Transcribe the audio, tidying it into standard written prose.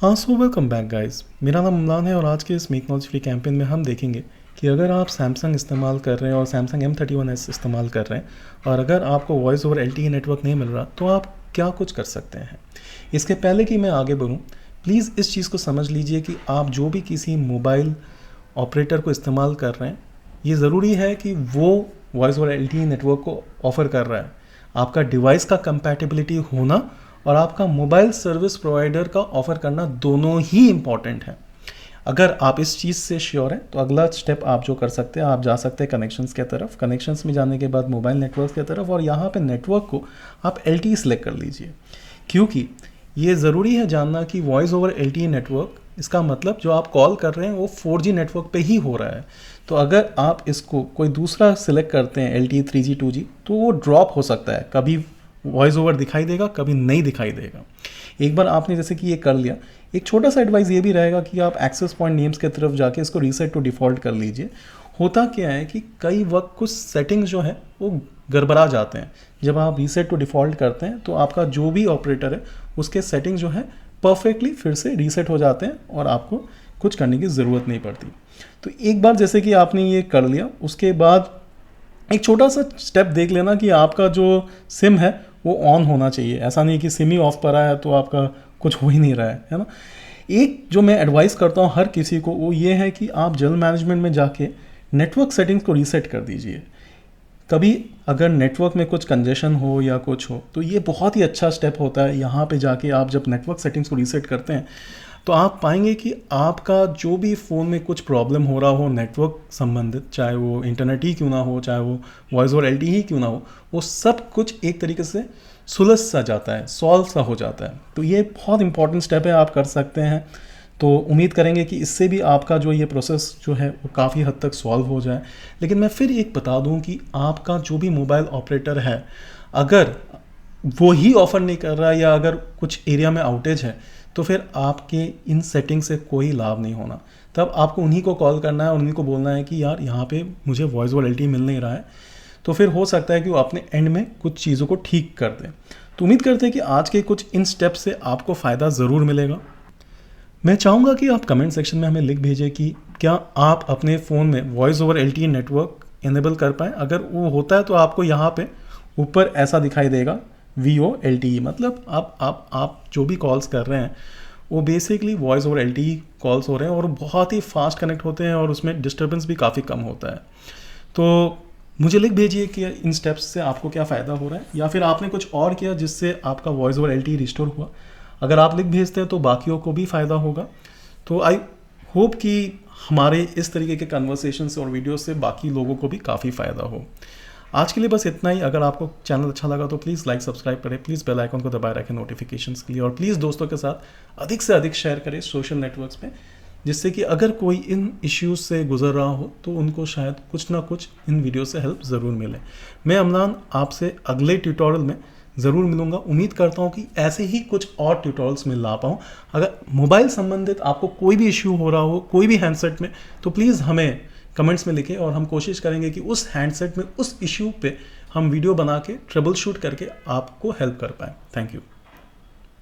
हाँ, so welcome back guys. मेरा नाम इमरान है और आज के इस मेक नॉलेज फ्री कैंपेन में हम देखेंगे कि अगर आप सैमसंग इस्तेमाल कर रहे हैं और सैमसंग M31s इस्तेमाल कर रहे हैं और अगर आपको वॉइस ओवर LTE नेटवर्क नहीं मिल रहा तो आप क्या कुछ कर सकते हैं। इसके पहले कि मैं आगे बढ़ूँ, प्लीज़ इस चीज़ को समझ लीजिए कि आप जो भी किसी मोबाइल ऑपरेटर को इस्तेमाल कर रहे हैं, ये ज़रूरी है कि वो वॉइस ओवर LTE नेटवर्क को ऑफ़र कर रहा है। आपका डिवाइस का कंपैटिबिलिटी होना और आपका मोबाइल सर्विस प्रोवाइडर का ऑफ़र करना दोनों ही इम्पॉर्टेंट है। अगर आप इस चीज़ से श्योर हैं तो अगला स्टेप आप जो कर सकते हैं, आप जा सकते हैं कनेक्शंस के तरफ। कनेक्शंस में जाने के बाद मोबाइल नेटवर्क की तरफ और यहाँ पे नेटवर्क को आप LTE सेलेक्ट कर लीजिए, क्योंकि ये ज़रूरी है जानना कि वॉइस ओवर LTE नेटवर्क, इसका मतलब जो आप कॉल कर रहे हैं वो 4G नेटवर्क पे ही हो रहा है। तो अगर आप इसको कोई दूसरा सिलेक्ट करते हैं LTE 3G 2G तो वो ड्रॉप हो सकता है, कभी वॉइस ओवर दिखाई देगा, कभी नहीं दिखाई देगा। एक बार आपने जैसे कि ये कर लिया, एक छोटा सा एडवाइस ये भी रहेगा कि आप एक्सेस पॉइंट नेम्स की तरफ जाके इसको रीसेट टू डिफ़ॉल्ट कर लीजिए। होता क्या है कि कई वक्त कुछ सेटिंग्स जो है वो गड़बड़ा जाते हैं। जब आप रीसेट टू डिफ़ॉल्ट करते हैं तो आपका जो भी ऑपरेटर है उसके सेटिंग्स जो है परफेक्टली फिर से रीसेट हो जाते हैं और आपको कुछ करने की ज़रूरत नहीं पड़ती। तो एक बार जैसे कि आपने ये कर लिया, उसके बाद एक छोटा सा स्टेप देख लेना कि आपका जो सिम है वो ऑन होना चाहिए। ऐसा नहीं कि सिम ही ऑफ पर आया तो आपका कुछ हो ही नहीं रहा है ना। एक जो मैं एडवाइस करता हूँ हर किसी को वो ये है कि आप जनरल मैनेजमेंट में जाके नेटवर्क सेटिंग्स को रीसेट कर दीजिए। कभी अगर नेटवर्क में कुछ कंजेशन हो या कुछ हो तो ये बहुत ही अच्छा स्टेप होता है। यहाँ पे जाके आप जब नेटवर्क सेटिंग्स को रीसेट करते हैं तो आप पाएंगे कि आपका जो भी फ़ोन में कुछ प्रॉब्लम हो रहा हो नेटवर्क संबंधित, चाहे वो इंटरनेट ही क्यों ना हो, चाहे वो वॉइस ओवर LTE ही क्यों ना हो, वो सब कुछ एक तरीके से सुलझ सा जाता है, सॉल्व सा हो जाता है। तो ये बहुत इंपॉर्टेंट स्टेप है, आप कर सकते हैं। तो उम्मीद करेंगे कि इससे भी आपका जो ये प्रोसेस जो है वो काफ़ी हद तक सॉल्व हो जाए। लेकिन मैं फिर एक बता दूं कि आपका जो भी मोबाइल ऑपरेटर है, अगर वो ही ऑफ़र नहीं कर रहा है या अगर कुछ एरिया में आउटेज है तो फिर आपके इन सेटिंग से कोई लाभ नहीं होना। तब आपको उन्हीं को कॉल करना है और उन्हीं को बोलना है कि यार यहाँ पे मुझे वॉइस ओवर LTE मिल नहीं रहा है। तो फिर हो सकता है कि वो अपने एंड में कुछ चीज़ों को ठीक कर दें। तो उम्मीद करते हैं कि आज के कुछ इन स्टेप्स से आपको फ़ायदा ज़रूर मिलेगा। मैं चाहूँगा कि आप कमेंट सेक्शन में हमें लिख भेजें कि क्या आप अपने फ़ोन में voice over LTE network enable कर पाएँ। अगर वो होता है तो आपको यहाँ पे ऊपर ऐसा दिखाई देगा VOLTE, मतलब आप जो भी कॉल्स कर रहे हैं वो basically voice over LTE calls हो रहे हैं और बहुत ही फास्ट कनेक्ट होते हैं और उसमें डिस्टर्बेंस भी काफ़ी कम होता है। तो मुझे लिख भेजिए कि इन स्टेप्स से आपको क्या फ़ायदा हो रहा है या फिर आपने कुछ और किया जिससे आपका वॉइस ओवर LTE रिस्टोर हुआ। अगर आप लिख भेजते हैं तो बाकियों को भी फ़ायदा होगा। तो आई होप कि हमारे इस तरीके के कन्वर्सेशन और वीडियो से बाकी लोगों को भी काफ़ी फ़ायदा हो। आज के लिए बस इतना ही। अगर आपको चैनल अच्छा लगा तो प्लीज़ लाइक सब्सक्राइब करें, प्लीज़ बेल आइकन को दबाए रखें नोटिफिकेशंस के लिए और प्लीज़ दोस्तों के साथ अधिक से अधिक शेयर करें सोशल नेटवर्क्स में, जिससे कि अगर कोई इन इश्यूज़ से गुजर रहा हो तो उनको शायद कुछ ना कुछ इन वीडियो से हेल्प ज़रूर मिले। मैं अमनान आपसे अगले ट्यूटोरियल में ज़रूर मिलूंगा। उम्मीद करता हूँ कि ऐसे ही कुछ और ट्यूटोरियल्स में ला पाऊँ। अगर मोबाइल संबंधित आपको कोई भी इश्यू हो रहा हो कोई भी हैंडसेट में तो प्लीज़ हमें कमेंट्स में लिखें और हम कोशिश करेंगे कि उस हैंडसेट में उस इश्यू पे हम वीडियो बना के ट्रबल शूट करके आपको हेल्प कर पाएँ। Thank you.